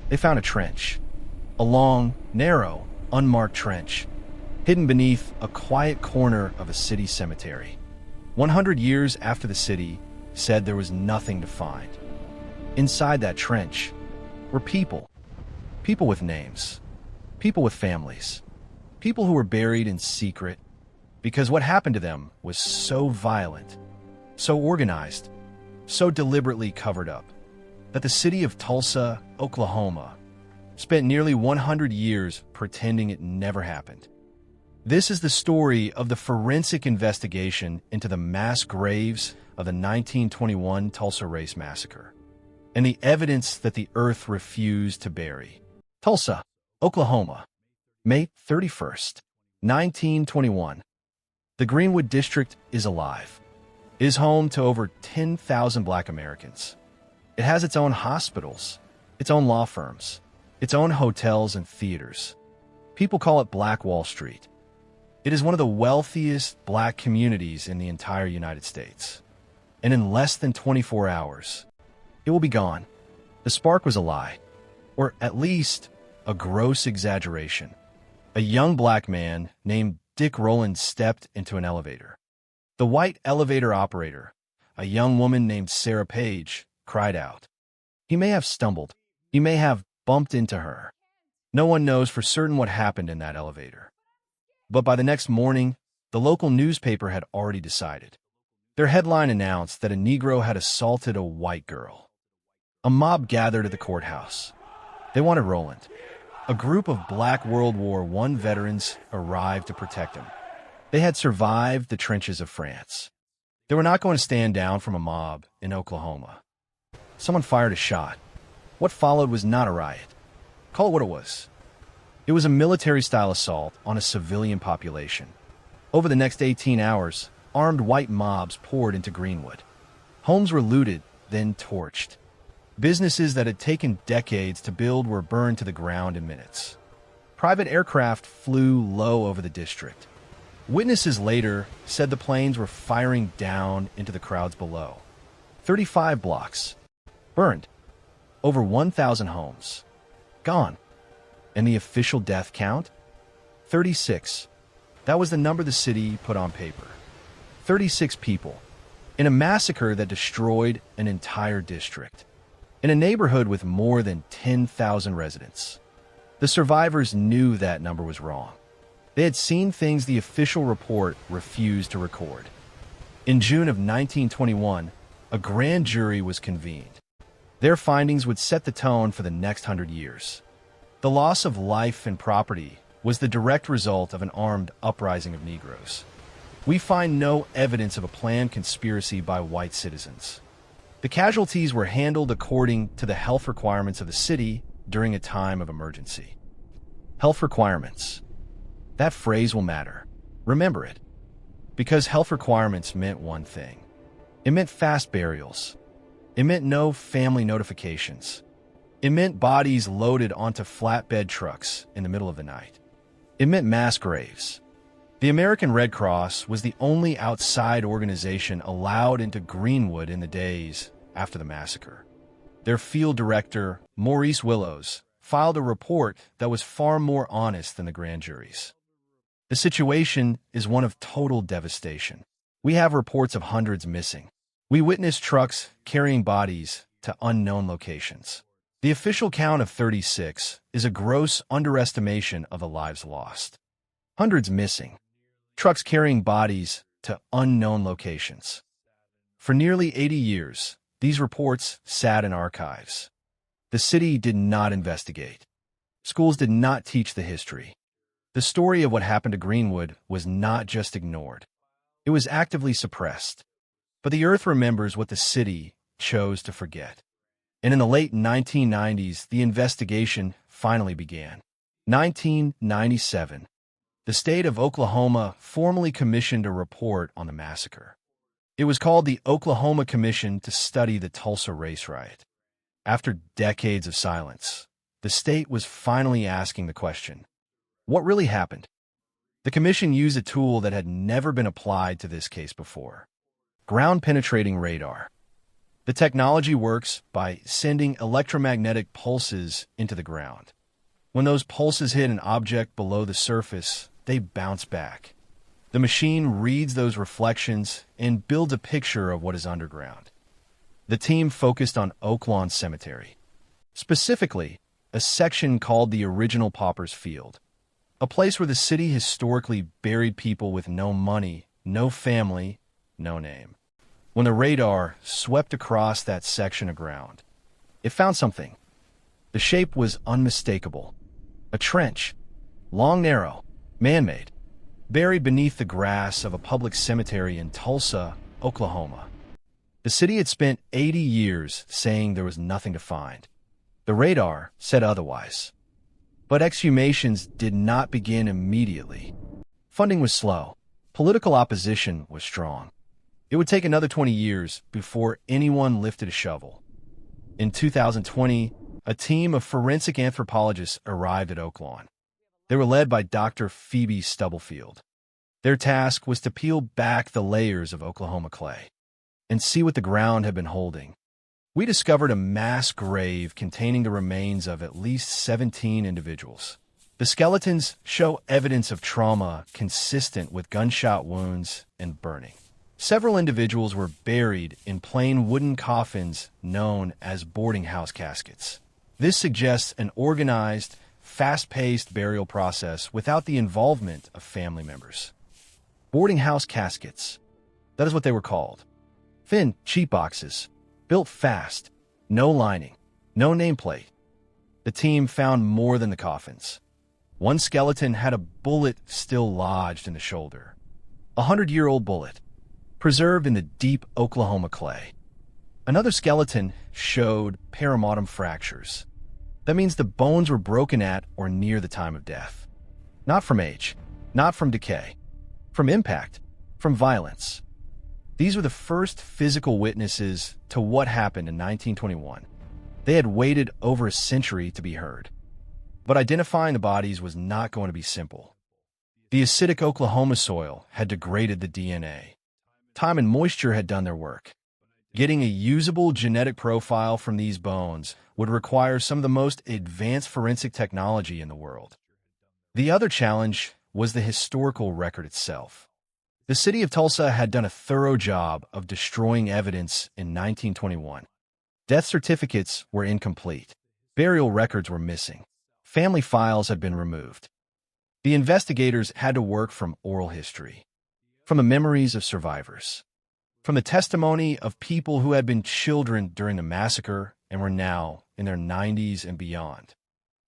They found a trench. A long, narrow, unmarked trench, hidden beneath a quiet corner of a city cemetery. 100 years after the city said there was nothing to find. Inside that trench were people. People with names. People with families. People who were buried in secret because what happened to them was so violent, so organized, so deliberately covered up, that the city of Tulsa, Oklahoma, spent nearly 100 years pretending it never happened. This is the story of the forensic investigation into the mass graves of the 1921 Tulsa Race Massacre, and the evidence that the earth refused to bury. Tulsa, Oklahoma, May 31st, 1921. The Greenwood District is alive. It is home to over 10,000 Black Americans. It has its own hospitals, its own law firms, its own hotels and theaters. People call it Black Wall Street. It is one of the wealthiest Black communities in the entire United States. And in less than 24 hours, it will be gone. The spark was a lie, or at least a gross exaggeration. A young Black man named Dick Rowland stepped into an elevator. The white elevator operator, a young woman named Sarah Page, cried out. He may have stumbled. He may have bumped into her. No one knows for certain what happened in that elevator. But by the next morning, the local newspaper had already decided. Their headline announced that a Negro had assaulted a white girl. A mob gathered at the courthouse. They wanted Rowland. A group of Black World War I veterans arrived to protect him. They had survived the trenches of France. They were not going to stand down from a mob in Oklahoma. Someone fired a shot. What followed was not a riot. Call it what it was. It was a military-style assault on a civilian population. Over the next 18 hours, armed white mobs poured into Greenwood. Homes were looted, then torched. Businesses that had taken decades to build were burned to the ground in minutes. Private aircraft flew low over the district. Witnesses later said the planes were firing down into the crowds below. 35 blocks burned. Over 1,000 homes gone. And the official death count? 36. That was the number the city put on paper. 36 people. In a massacre that destroyed an entire district. In a neighborhood with more than 10,000 residents. The survivors knew that number was wrong. They had seen things the official report refused to record. In June of 1921, a grand jury was convened. Their findings would set the tone for the next 100 years. The loss of life and property was the direct result of an armed uprising of Negroes. We find no evidence of a planned conspiracy by white citizens. The casualties were handled according to the health requirements of the city during a time of emergency. Health requirements. That phrase will matter. Remember it. Because health requirements meant one thing. It meant fast burials. It meant no family notifications. It meant bodies loaded onto flatbed trucks in the middle of the night. It meant mass graves. The American Red Cross was the only outside organization allowed into Greenwood in the days after the massacre. Their field director, Maurice Willows, filed a report that was far more honest than the grand jury's. The situation is one of total devastation. We have reports of hundreds missing. We witnessed trucks carrying bodies to unknown locations. The official count of 36 is a gross underestimation of the lives lost. Hundreds missing. Trucks carrying bodies to unknown locations. For nearly 80 years, these reports sat in archives. The city did not investigate. Schools did not teach the history. The story of what happened to Greenwood was not just ignored. It was actively suppressed. But the earth remembers what the city chose to forget. And in the late 1990s, the investigation finally began. 1997. The state of Oklahoma formally commissioned a report on the massacre. It was called the Oklahoma Commission to Study the Tulsa Race Riot. After decades of silence, the state was finally asking the question, what really happened? The commission used a tool that had never been applied to this case before. Ground-penetrating radar. The technology works by sending electromagnetic pulses into the ground. When those pulses hit an object below the surface, they bounce back. The machine reads those reflections and builds a picture of what is underground. The team focused on Oaklawn Cemetery, specifically a section called the Original Paupers Field, a place where the city historically buried people with no money, no family, no name. When the radar swept across that section of ground, it found something. The shape was unmistakable. A trench, long, narrow, man-made, buried beneath the grass of a public cemetery in Tulsa, Oklahoma. The city had spent 80 years saying there was nothing to find. The radar said otherwise. But exhumations did not begin immediately. Funding was slow. Political opposition was strong. It would take another 20 years before anyone lifted a shovel. In 2020, a team of forensic anthropologists arrived at Oaklawn. They were led by Dr. Phoebe Stubblefield. Their task was to peel back the layers of Oklahoma clay and see what the ground had been holding. We discovered a mass grave containing the remains of at least 17 individuals. The skeletons show evidence of trauma consistent with gunshot wounds and burning. Several individuals were buried in plain wooden coffins known as boarding house caskets. This suggests an organized, fast-paced burial process without the involvement of family members. Boarding house caskets. That is what they were called. Thin, cheap boxes, built fast, no lining, no nameplate. The team found more than the coffins. One skeleton had a bullet still lodged in the shoulder. A 100-year-old bullet, preserved in the deep Oklahoma clay. Another skeleton showed perimonum fractures. That means the bones were broken at or near the time of death. Not from age, not from decay, from impact, from violence. These were the first physical witnesses to what happened in 1921. They had waited over a century to be heard. But identifying the bodies was not going to be simple. The acidic Oklahoma soil had degraded the DNA. Time and moisture had done their work. Getting a usable genetic profile from these bones would require some of the most advanced forensic technology in the world. The other challenge was the historical record itself. The city of Tulsa had done a thorough job of destroying evidence in 1921. Death certificates were incomplete. Burial records were missing. Family files had been removed. The investigators had to work from oral history, from the memories of survivors, from the testimony of people who had been children during the massacre and were now in their 90s and beyond.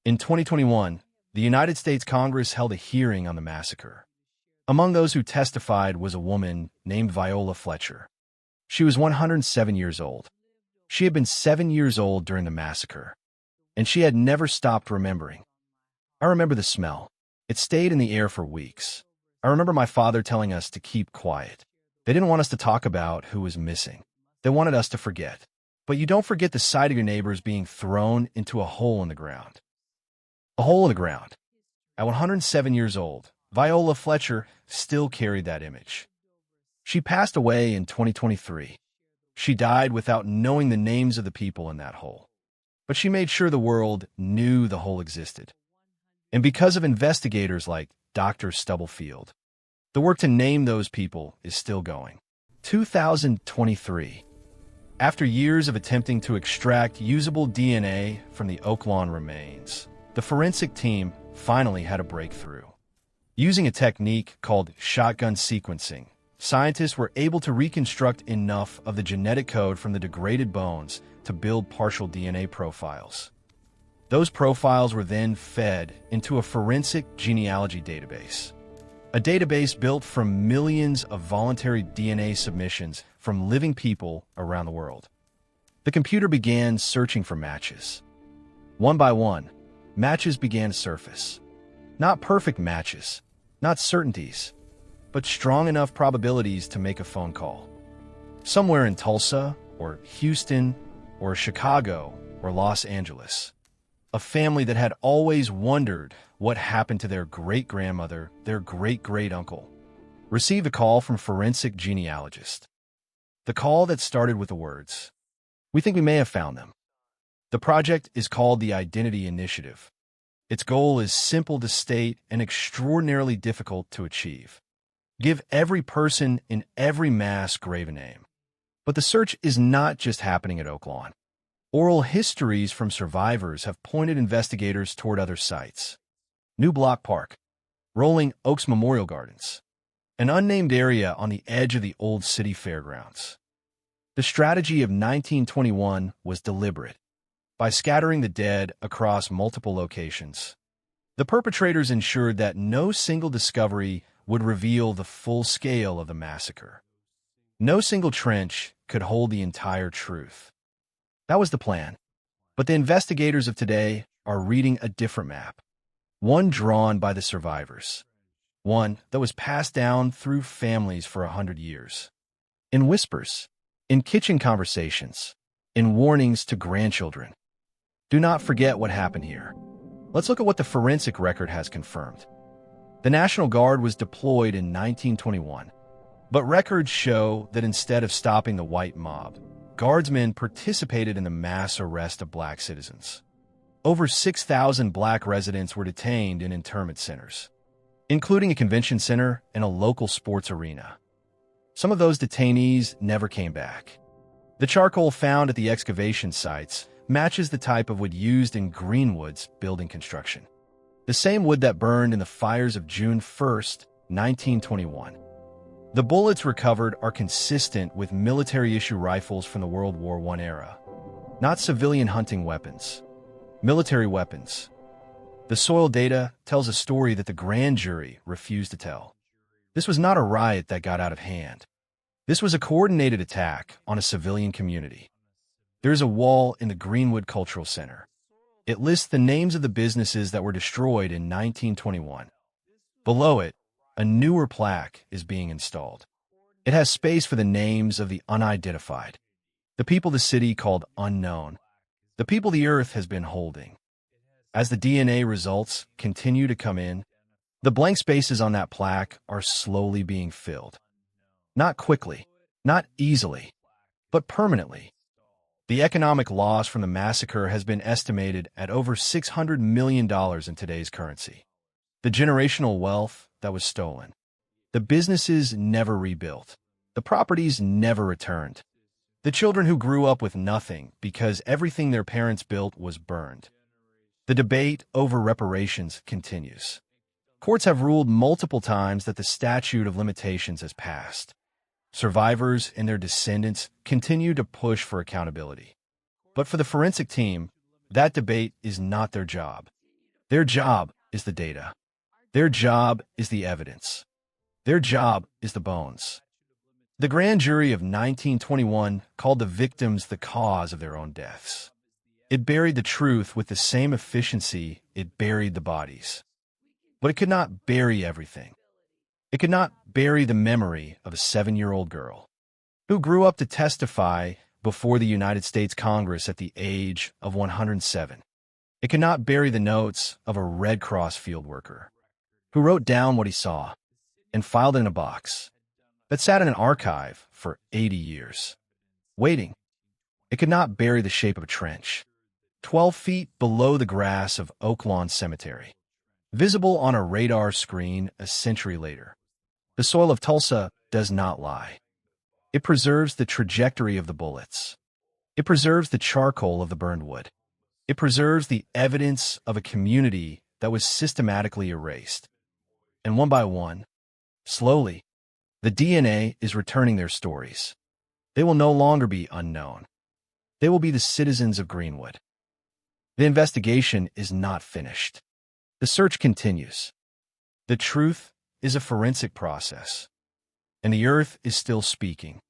In 2021, the United States Congress held a hearing on the massacre. Among those who testified was a woman named Viola Fletcher. She was 107 years old. She had been 7 years old during the massacre, and she had never stopped remembering. I remember the smell. It stayed in the air for weeks. I remember my father telling us to keep quiet. They didn't want us to talk about who was missing. They wanted us to forget. But you don't forget the sight of your neighbors being thrown into a hole in the ground. A hole in the ground. At 107 years old, Viola Fletcher still carried that image. She passed away in 2023. She died without knowing the names of the people in that hole. But she made sure the world knew the hole existed. And because of investigators like Dr. Stubblefield, the work to name those people is still going. 2023. After years of attempting to extract usable DNA from the Oaklawn remains, the forensic team finally had a breakthrough. Using a technique called shotgun sequencing, scientists were able to reconstruct enough of the genetic code from the degraded bones to build partial DNA profiles. Those profiles were then fed into a forensic genealogy database, a database built from millions of voluntary DNA submissions from living people around the world. The computer began searching for matches. One by one, matches began to surface. Not perfect matches, not certainties, but strong enough probabilities to make a phone call. Somewhere in Tulsa, or Houston, or Chicago, or Los Angeles. A family that had always wondered what happened to their great-grandmother, their great-great-uncle, received a call from forensic genealogist. The call that started with the words, We think we may have found them. The project is called the Identity Initiative. Its goal is simple to state and extraordinarily difficult to achieve. Give every person in every mass grave a name. But the search is not just happening at Oaklawn. Oral histories from survivors have pointed investigators toward other sites. New Block Park, Rolling Oaks Memorial Gardens, an unnamed area on the edge of the old city fairgrounds. The strategy of 1921 was deliberate. By scattering the dead across multiple locations, the perpetrators ensured that no single discovery would reveal the full scale of the massacre. No single trench could hold the entire truth. That was the plan. But the investigators of today are reading a different map, one drawn by the survivors, one that was passed down through families for 100 years. In whispers, in kitchen conversations, in warnings to grandchildren. Do not forget what happened here. Let's look at what the forensic record has confirmed. The National Guard was deployed in 1921, but records show that instead of stopping the white mob, Guardsmen participated in the mass arrest of black citizens. Over 6,000 black residents were detained in internment centers, including a convention center and a local sports arena. Some of those detainees never came back. The charcoal found at the excavation sites matches the type of wood used in Greenwood's building construction, the same wood that burned in the fires of June 1st, 1921. The bullets recovered are consistent with military-issue rifles from the World War I era, not civilian hunting weapons, military weapons. The soil data tells a story that the grand jury refused to tell. This was not a riot that got out of hand. This was a coordinated attack on a civilian community. There is a wall in the Greenwood Cultural Center. It lists the names of the businesses that were destroyed in 1921. Below it, a newer plaque is being installed. It has space for the names of the unidentified, the people the city called unknown, the people the earth has been holding. As the DNA results continue to come in, the blank spaces on that plaque are slowly being filled. Not quickly, not easily, but permanently. The economic loss from the massacre has been estimated at over $600 million in today's currency. The generational wealth that was stolen. The businesses never rebuilt. The properties never returned. The children who grew up with nothing because everything their parents built was burned. The debate over reparations continues. Courts have ruled multiple times that the statute of limitations has passed. Survivors and their descendants continue to push for accountability. But for the forensic team, that debate is not their job. Their job is the data. Their job is the evidence. Their job is the bones. The grand jury of 1921 called the victims the cause of their own deaths. It buried the truth with the same efficiency it buried the bodies. But it could not bury everything. It could not bury the memory of a 7-year-old girl who grew up to testify before the United States Congress at the age of 107. It could not bury the notes of a Red Cross field worker who wrote down what he saw and filed it in a box that sat in an archive for 80 years, waiting. It could not bury the shape of a trench, 12 feet below the grass of Oaklawn Cemetery, visible on a radar screen a century later. The soil of Tulsa does not lie. It preserves the trajectory of the bullets. It preserves the charcoal of the burned wood. It preserves the evidence of a community that was systematically erased. And one by one, slowly, the DNA is returning their stories. They will no longer be unknown. They will be the citizens of Greenwood. The investigation is not finished. The search continues. The truth is a forensic process, and the earth is still speaking.